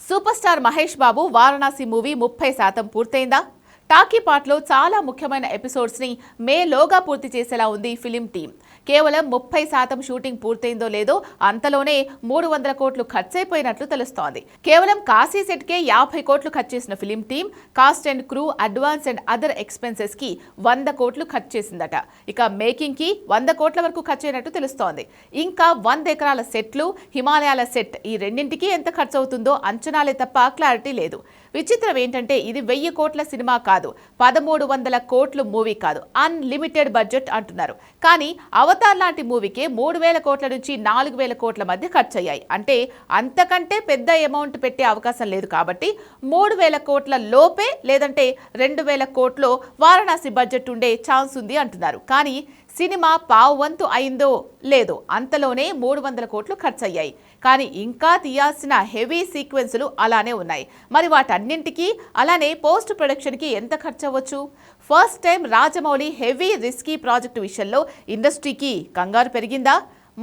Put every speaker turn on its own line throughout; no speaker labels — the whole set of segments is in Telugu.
Super star Mahesh Babu Varanasi movie 30% పూర్తయిందా? Talkie పార్ట్లో చాలా ముఖ్యమైన ఎపిసోడ్స్ ని మేలోగా పూర్తి చేసేలా ఉంది ఫిలిం టీం. కేవలం 30% షూటింగ్ పూర్తయిందో లేదో అంతలోనే 300 కోట్లు ఖర్చయిపోయినట్లు తెలుస్తోంది. కేవలం కాశీ సెట్ కే 50 కోట్లు ఖర్చు చేసిన film team cost and crew, advance and other expenses కి 100 కోట్లు ఖర్చు చేసిందట. ఇక మేకింగ్ కి 100 కోట్ల వరకు ఖర్చయినట్టు తెలుస్తోంది. ఇంకా 100 ఎకరాల సెట్లు, హిమాలయాల సెట్ ఈ రెండింటికి ఎంత ఖర్చు అవుతుందో అంచనాలే తప్ప క్లారిటీ లేదు. విచిత్రం ఏంటంటే ఇది 1000 కోట్ల సినిమా కాదు, 1300 కోట్లు మూవీ కాదు, అన్లిమిటెడ్ బడ్జెట్ అంటున్నారు. కానీ అవతార్ లాంటి మూవీకే 3000 కోట్ల నుంచి 4000 కోట్ల మధ్య ఖర్చు అయ్యాయి. అంటే అంతకంటే పెద్ద అమౌంట్ పెట్టే అవకాశం లేదు. కాబట్టి 3000 కోట్ల లోపే లేదంటే 2000 కోట్లు వారణాసి బడ్జెట్ ఉండే ఛాన్స్ ఉంది అంటున్నారు. కానీ సినిమా పావు వంతు అయిందో లేదో అంతలోనే 300 కోట్లు ఖర్చు అయ్యాయి. కానీ ఇంకా తీయాల్సిన హెవీ సీక్వెన్సులు అలానే ఉన్నాయి. మరి వాటన్నింటికి అలానే పోస్ట్ ప్రొడక్షన్కి ఎంత ఖర్చు అవ్వచ్చు? First time Rajamouli heavy risky project విషయంలో ఇండస్ట్రీకి కంగారు పెరిగిందా?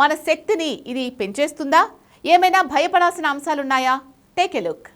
మన శక్తిని ఇది పెంచేస్తుందా? ఏమైనా భయపడాల్సిన అంశాలున్నాయా? Take a look.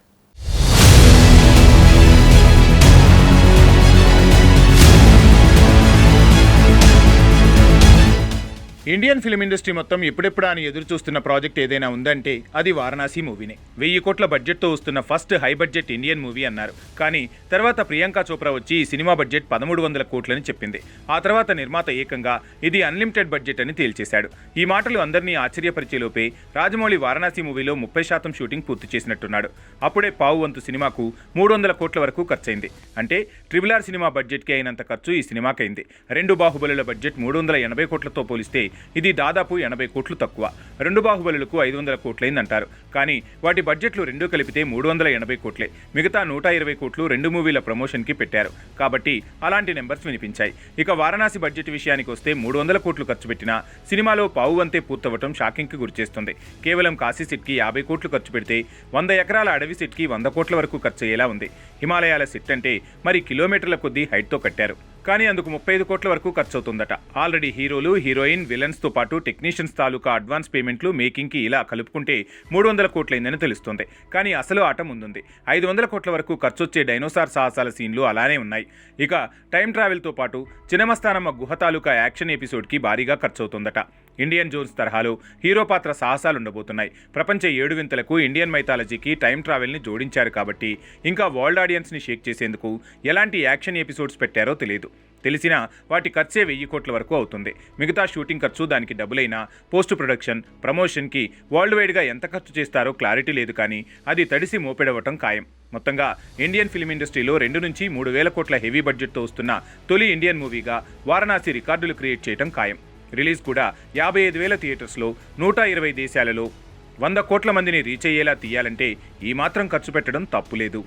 Indian film industry మొత్తం ఎప్పుడెప్పుడా అని ఎదురు చూస్తున్న ప్రాజెక్ట్ ఏదైనా ఉందంటే అది వారణాసి మూవీనే. 1000 కోట్ల బడ్జెట్తో వస్తున్న first high budget Indian movie అన్నారు. కానీ తర్వాత ప్రియాంక చోప్రా వచ్చి ఈ సినిమా బడ్జెట్ 1300 కోట్లని చెప్పింది. ఆ తర్వాత నిర్మాత ఏకంగా ఇది అన్లిమిటెడ్ బడ్జెట్ అని తేల్చేశాడు. ఈ మాటలు అందరినీ ఆశ్చర్యపరిచేలోపే రాజమౌళి వారణాసి మూవీలో 30% షూటింగ్ పూర్తి చేసినట్టున్నాడు. అప్పుడే పావు వంతు సినిమాకు 300 కోట్ల వరకు ఖర్చయింది. అంటే RRR సినిమా బడ్జెట్కి అయినంత ఖర్చు ఈ సినిమాకైంది. 2 బాహుబలుల బడ్జెట్ 380 కోట్లతో పోలిస్తే ఇది దాదాపు 80 కోట్లు తక్కువ. 2 బాహుబలులకు 500 కోట్లైందంటారు. కానీ వాటి బడ్జెట్లు రెండూ కలిపితే 380 కోట్లే. మిగతా 120 కోట్లు 2 మూవీల ప్రమోషన్కి పెట్టారు. కాబట్టి అలాంటి నెంబర్స్ వినిపించాయి. ఇక వారణాసి బడ్జెట్ విషయానికి వస్తే 300 కోట్లు ఖర్చు పెట్టినా సినిమాలో పావు వంతే పూర్తవటం షాకింగ్కి గురిచేస్తుంది. కేవలం కాశీ సెట్కి 50 కోట్లు ఖర్చు పెడితే 100 ఎకరాల అడవి సెట్కి 100 కోట్ల వరకు ఖర్చు అయ్యేలా ఉంది. హిమాలయాల సెట్ అంటే మరి కిలోమీటర్ల కొద్దీ హైట్తో కట్టారు. కానీ అందుకు 35 కోట్ల వరకు ఖర్చు అవుతుందట. ఆల్రెడీ హీరోలు, హీరోయిన్, విలన్స్తో పాటు టెక్నీషియన్స్ తాలూకా అడ్వాన్స్ పేమెంట్లు, మేకింగ్కి ఇలా కలుపుకుంటే 300 కోట్లైందని తెలుస్తుంది. కానీ అసలు ఆట ముందుంది. 500 కోట్ల వరకు ఖర్చొచ్చే డైనోసార్ సాహసాల సీన్లు అలానే ఉన్నాయి. ఇక టైం ట్రావెల్తో పాటు చిన్నమస్తానమ్మ గుహ తాలూకా యాక్షన్ ఎపిసోడ్కి భారీగా ఖర్చు అవుతుందట. ఇండియన్ జోన్స్ తరహాలో హీరో పాత్ర సాహసాలుండబోతున్నాయి. ప్రపంచ 7 వింతలకు ఇండియన్ మైథాలజీకి టైం ట్రావెల్ని జోడించారు. కాబట్టి ఇంకా వరల్డ్ ఆడియన్స్ని షేక్ చేసేందుకు ఎలాంటి యాక్షన్ ఎపిసోడ్స్ పెట్టారో తెలియదు. తెలిసినా వాటి ఖర్చే 1000 కోట్ల వరకు అవుతుంది. మిగతా షూటింగ్ ఖర్చు దానికి డబ్బులైనా పోస్ట్ ప్రొడక్షన్, ప్రమోషన్కి వరల్డ్ వైడ్గా ఎంత ఖర్చు చేస్తారో క్లారిటీ లేదు. కానీ అది తడిసి మోపెడవటం ఖాయం. మొత్తంగా ఇండియన్ ఫిల్మ్ ఇండస్ట్రీలో 2 నుంచి 3000 కోట్ల హెవీ బడ్జెట్తో వస్తున్న తొలి ఇండియన్ మూవీగా వారణాసి రికార్డులు క్రియేట్ చేయడం ఖాయం. రిలీజ్ కూడా 55,000 థియేటర్స్లో 120 దేశాలలో 100 కోట్ల మందిని రీచ్ అయ్యేలా తీయాలంటే ఈ మాత్రం ఖర్చు పెట్టడం తప్పులేదు.